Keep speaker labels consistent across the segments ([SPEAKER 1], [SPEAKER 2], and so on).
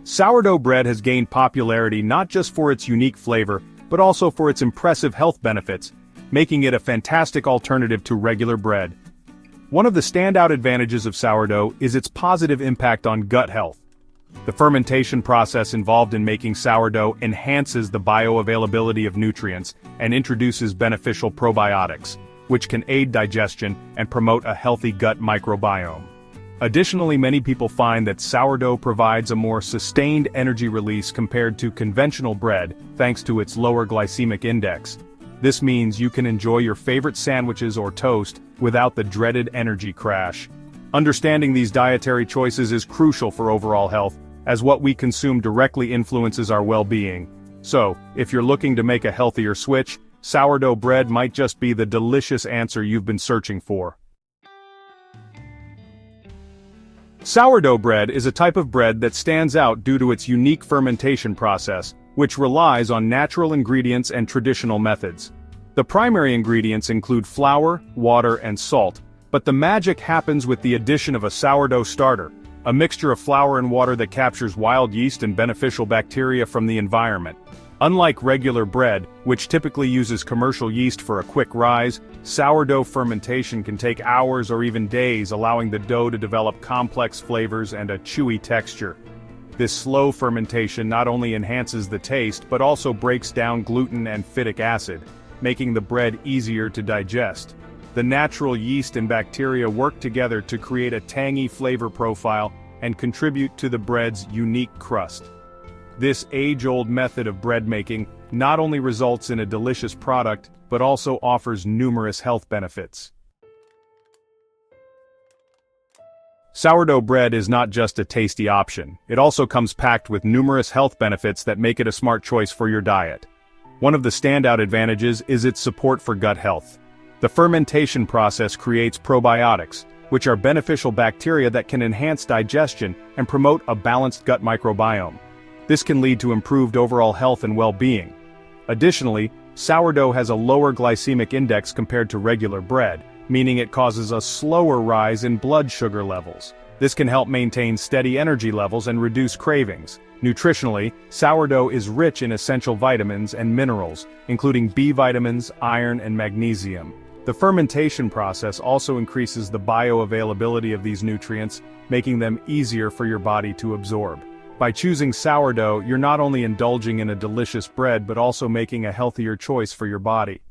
[SPEAKER 1] Sourdough bread has gained popularity not just for its unique flavor, but also for its impressive health benefits, making it a fantastic alternative to regular bread. One of the standout advantages of sourdough is its positive impact on gut health. The fermentation process involved in making sourdough enhances the bioavailability of nutrients and introduces beneficial probiotics, which can aid digestion and promote a healthy gut microbiome. Additionally, many people find that sourdough provides a more sustained energy release compared to conventional bread, thanks to its lower glycemic index. This means you can enjoy your favorite sandwiches or toast without the dreaded energy crash. Understanding these dietary choices is crucial for overall health, as what we consume directly influences our well-being. So, if you're looking to make a healthier switch, sourdough bread might just be the delicious answer you've been searching for. Sourdough bread is a type of bread that stands out due to its unique fermentation process, which relies on natural ingredients and traditional methods. The primary ingredients include flour, water, and salt, but the magic happens with the addition of a sourdough starter, a mixture of flour and water that captures wild yeast and beneficial bacteria from the environment. Unlike regular bread, which typically uses commercial yeast for a quick rise, sourdough fermentation can take hours or even days, allowing the dough to develop complex flavors and a chewy texture. This slow fermentation not only enhances the taste but also breaks down gluten and phytic acid, making the bread easier to digest. The natural yeast and bacteria work together to create a tangy flavor profile and contribute to the bread's unique crust. This age-old method of bread making not only results in a delicious product, but also offers numerous health benefits. Sourdough bread is not just a tasty option, it also comes packed with numerous health benefits that make it a smart choice for your diet. One of the standout advantages is its support for gut health. The fermentation process creates probiotics, which are beneficial bacteria that can enhance digestion and promote a balanced gut microbiome. This can lead to improved overall health and well-being. Additionally, sourdough has a lower glycemic index compared to regular bread, meaning it causes a slower rise in blood sugar levels. This can help maintain steady energy levels and reduce cravings. Nutritionally, sourdough is rich in essential vitamins and minerals, including B vitamins, iron, and magnesium. The fermentation process also increases the bioavailability of these nutrients, making them easier for your body to absorb. By choosing sourdough, you're not only indulging in a delicious bread but also making a healthier choice for your body.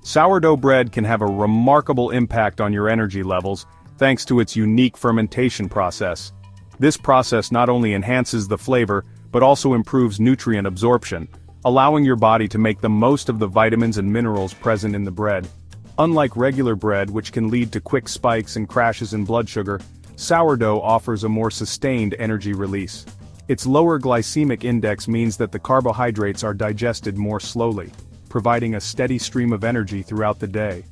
[SPEAKER 1] Sourdough bread can have a remarkable impact on your energy levels, thanks to its unique fermentation process. This process not only enhances the flavor, but also improves nutrient absorption, allowing your body to make the most of the vitamins and minerals present in the bread. Unlike regular bread, which can lead to quick spikes and crashes in blood sugar, sourdough offers a more sustained energy release. Its lower glycemic index means that the carbohydrates are digested more slowly, providing a steady stream of energy throughout the day.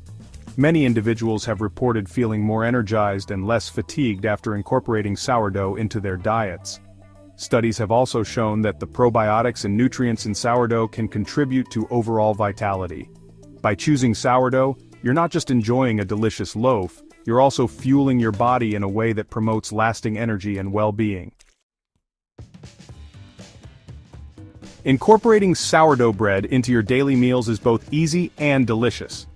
[SPEAKER 1] Many individuals have reported feeling more energized and less fatigued after incorporating sourdough into their diets. Studies have also shown that the probiotics and nutrients in sourdough can contribute to overall vitality. By choosing sourdough, you're not just enjoying a delicious loaf, you're also fueling your body in a way that promotes lasting energy and well-being. Incorporating sourdough bread into your daily meals is both easy and delicious.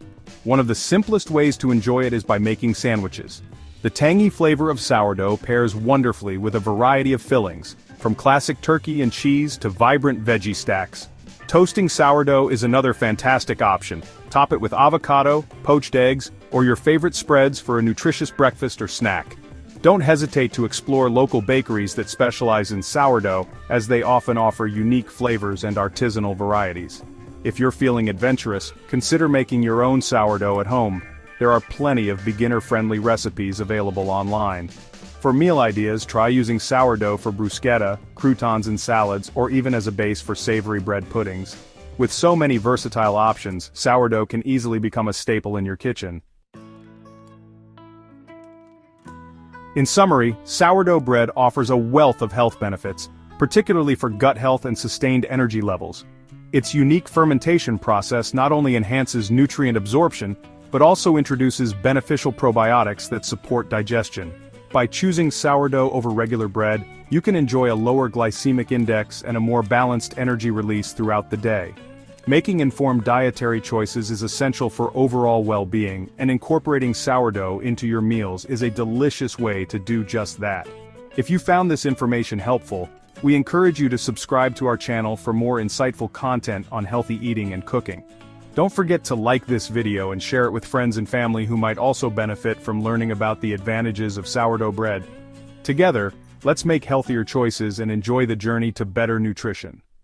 [SPEAKER 1] One of the simplest ways to enjoy it is by making sandwiches. The tangy flavor of sourdough pairs wonderfully with a variety of fillings, from classic turkey and cheese to vibrant veggie stacks. Toasting sourdough is another fantastic option. Top it with avocado, poached eggs, or your favorite spreads for a nutritious breakfast or snack. Don't hesitate to explore local bakeries that specialize in sourdough, as they often offer unique flavors and artisanal varieties. If you're feeling adventurous, consider making your own sourdough at home. There are plenty of beginner-friendly recipes available online. For meal ideas, try using sourdough for bruschetta, croutons and salads, or even as a base for savory bread puddings. With so many versatile options, sourdough can easily become a staple in your kitchen. In summary, sourdough bread offers a wealth of health benefits, particularly for gut health and sustained energy levels. Its unique fermentation process not only enhances nutrient absorption, but also introduces beneficial probiotics that support digestion. By choosing sourdough over regular bread, you can enjoy a lower glycemic index and a more balanced energy release throughout the day. Making informed dietary choices is essential for overall well-being, and incorporating sourdough into your meals is a delicious way to do just that. If you found this information helpful, we encourage you to subscribe to our channel for more insightful content on healthy eating and cooking. Don't forget to like this video and share it with friends and family who might also benefit from learning about the advantages of sourdough bread. Together, let's make healthier choices and enjoy the journey to better nutrition.